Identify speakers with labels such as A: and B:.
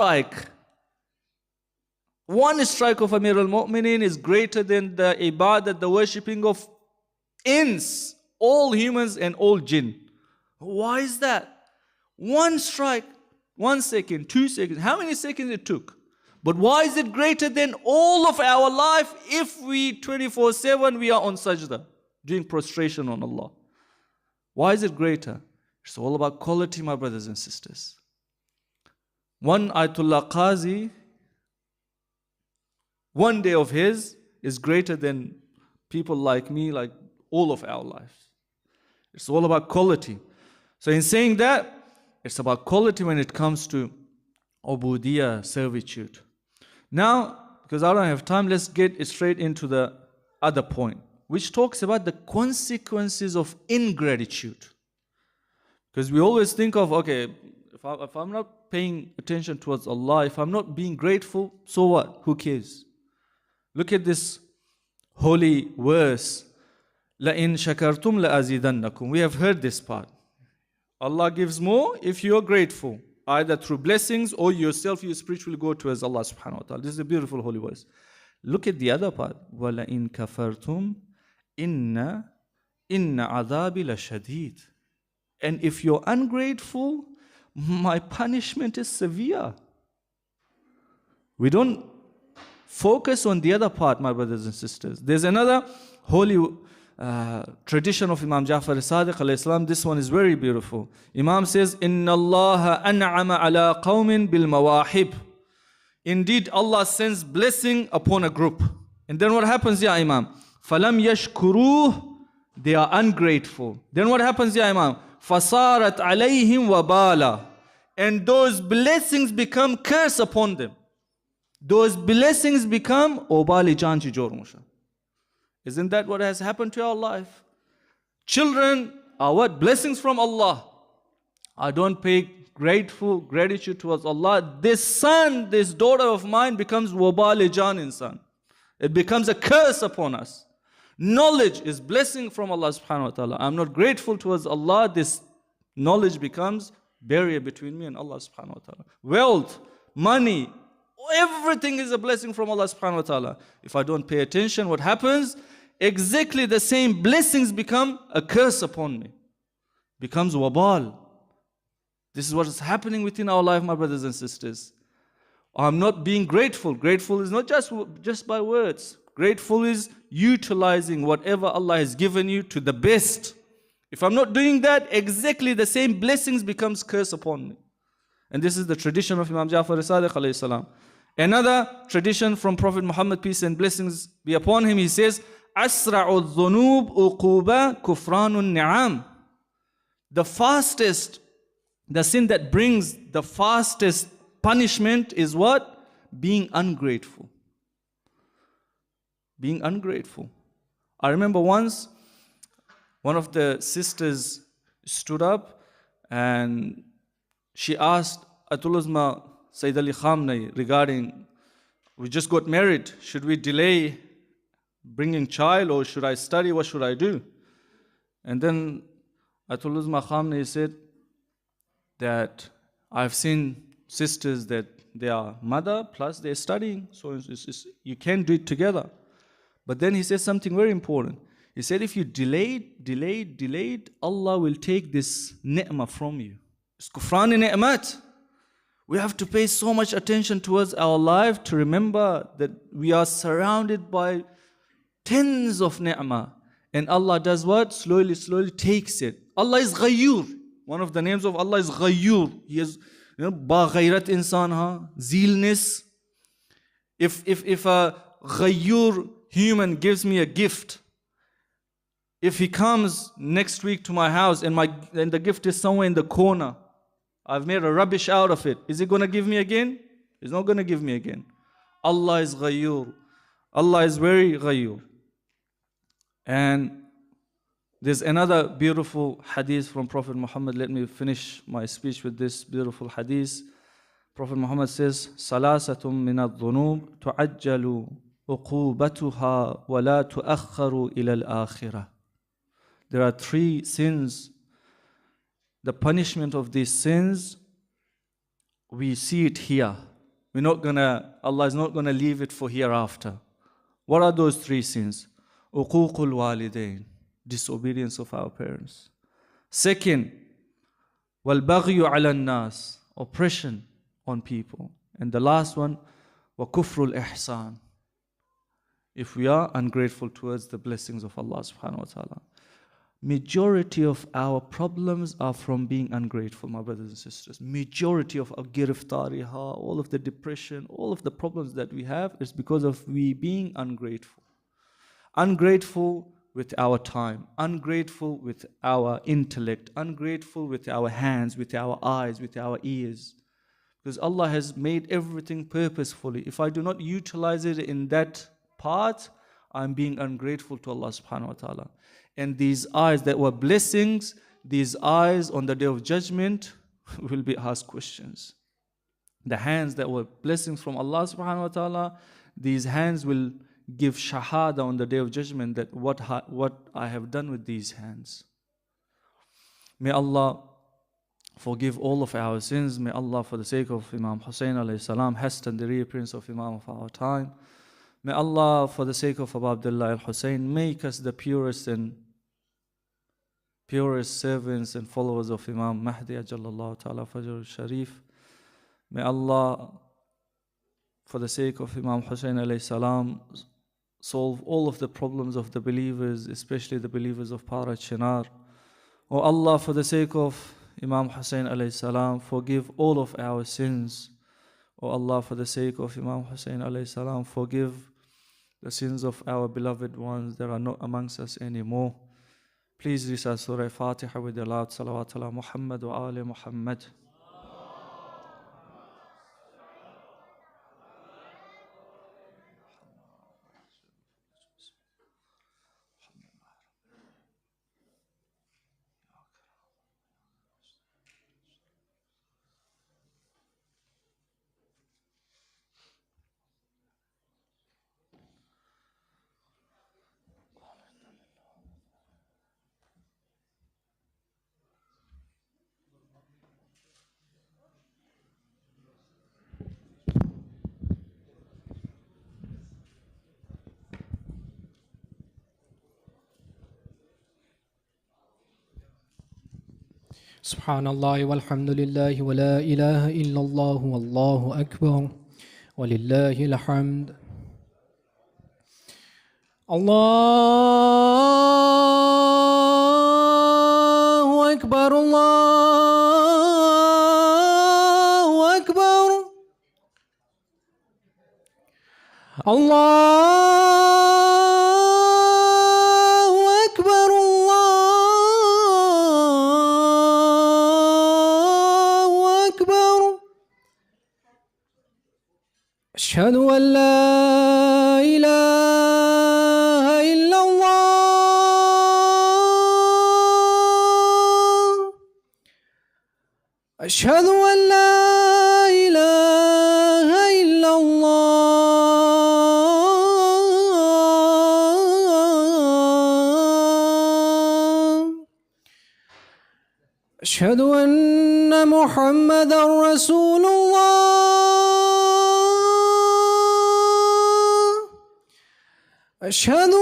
A: strike. One strike of Amir al-Mu'mineen is greater than the ibadat, the worshipping of ins, all humans and all jinn. Why is that? One strike, 1 second, 2 seconds, how many seconds it took? But why is it greater than all of our life if we 24/7 we are on sajda, doing prostration on Allah? Why is it greater? It's all about quality, my brothers and sisters. One Ayatollah Qazi, one day of his is greater than people like me, like all of our lives. It's all about quality. So in saying that, it's about quality when it comes to ubudiyah, servitude. Now, because I don't have time, let's get straight into the other point, which talks about the consequences of ingratitude. Because we always think of, okay, if I'm not paying attention towards Allah, if I'm not being grateful, so what? Who cares? Look at this holy verse. لَإِن شَكَرْتُمْ لَأَزِيدَنَّكُمْ. We have heard this part. Allah gives more if you are grateful, either through blessings or yourself, you spiritually go towards Allah subhanahu wa ta'ala. This is a beautiful holy verse. Look at the other part. وَلَإِن كَفَرْتُمْ إِنَّ عَذَابِ لَشَدِيدٌ. And if you're ungrateful, my punishment is severe. We don't focus on the other part, my brothers and sisters. There's another holy tradition of Imam Ja'far as-Sadiq alayhi salam. This one is very beautiful. Imam says, Inna Allah an'ama ala qawmin bil mawahib. Indeed, Allah sends blessing upon a group. And then what happens, ya Imam? Falam yashkuruh. They are ungrateful. Then what happens, ya Imam? Fasarat alayhim wabala. And those blessings become curse upon them. Those blessings become obali janchi jor musha. Isn't that what has happened to our life? Children are what? Blessings from Allah. I don't pay gratitude towards Allah. This son, this daughter of mine becomes wabali jan insan. It becomes a curse upon us. Knowledge is blessing from Allah subhanahu wa ta'ala. I'm not grateful towards Allah. This knowledge becomes barrier between me and Allah subhanahu wa ta'ala. Wealth, money, everything is a blessing from Allah subhanahu wa ta'ala. If I don't pay attention, what happens? Exactly the same blessings become a curse upon me. Becomes wabal. This is what is happening within our life, my brothers and sisters. I'm not being grateful. Grateful is not just by words. Grateful is utilizing whatever Allah has given you to the best. If I'm not doing that, exactly the same blessings becomes curse upon me. And this is the tradition of Imam Ja'far as-Sadiq alayhi salam. Another tradition from Prophet Muhammad, peace and blessings be upon him, he says, Asra'u dhunub uquba kufranun ni'am. The fastest, the sin that brings the fastest punishment is what? Being ungrateful. Being ungrateful. I remember once, one of the sisters stood up and she asked Atullah Sayyid Ali Khamenei regarding, we just got married, should we delay bringing child or should I study, what should I do? And then Atullah Khamenei said that I've seen sisters that they are mother plus they're studying, so you can do it together. But then he said something very important. He said if you delayed, Allah will take this ni'mah from you. It's kufran ni'mat. We have to pay so much attention towards our life to remember that we are surrounded by tens of ni'mah. And Allah does what? Slowly takes it. Allah is Ghayyur. One of the names of Allah is Ghayyur. He is ba ghayrat insan ha, zealness. If a Ghayyur human gives me a gift, if he comes next week to my house and the gift is somewhere in the corner, I've made a rubbish out of it, is he going to give me again? He's not going to give me again. Allah is Ghayyur. Allah is very Ghayyur. And there's another beautiful hadith from Prophet Muhammad. Let me finish my speech with this beautiful hadith. Prophet Muhammad says, Salasatum min al-dhunub tu'ajjalu uqubatuha wa la tu'akharu ila al-akhirah. There are 3 sins. The punishment of these sins, we see it here. Allah is not gonna leave it for hereafter. What are those three sins? Uququl walidain, disobedience of our parents. Second, wal baghyu ala nas, oppression on people. And the last one, wa kufrul ihsan, if we are ungrateful towards the blessings of Allah subhanahu wa ta'ala. Majority of our problems are from being ungrateful, my brothers and sisters. Majority of our giriftariha, all of the depression, all of the problems that we have is because of we being ungrateful. Ungrateful with our time, ungrateful with our intellect, ungrateful with our hands, with our eyes, with our ears. Because Allah has made everything purposefully. If I do not utilize it in that part, I'm being ungrateful to Allah subhanahu wa ta'ala. And these eyes that were blessings, these eyes on the day of judgment will be asked questions. The hands that were blessings from Allah subhanahu wa ta'ala, these hands will give shahada on the day of judgment that what I have done with these hands. May Allah forgive all of our sins. May Allah, for the sake of Imam Hussein alayhi salam, hasten the reappearance of Imam of our time. May Allah, for the sake of Abu Abdullah al-Hussein, make us the purest servants and followers of Imam Mahdi ajallallahu ta'ala fajr al-Sharif. May Allah, for the sake of Imam Hussein alayhi salam, solve all of the problems of the believers, especially the believers of Para Chinar. O Allah, for the sake of Imam Hussein alayhi salam, forgive all of our sins. O Allah, for the sake of Imam Hussein alayhi salam, forgive the sins of our beloved ones that are not amongst us anymore. Please recite Surah Fatiha with the loud salawat ala Muhammad wa ali Muhammad.
B: Subhanallah walhamdulillah wa la ilaha illallah wallahu akbar wa lillahi alhamd. Allahu akbar, Allahu akbar. Allahu akbar, Allahu akbar. Ashhadu an la ilaha illallah. Ashhadu an la ilaha illallah. Ashhadu anna Muhammadan Rasulullah. أشهد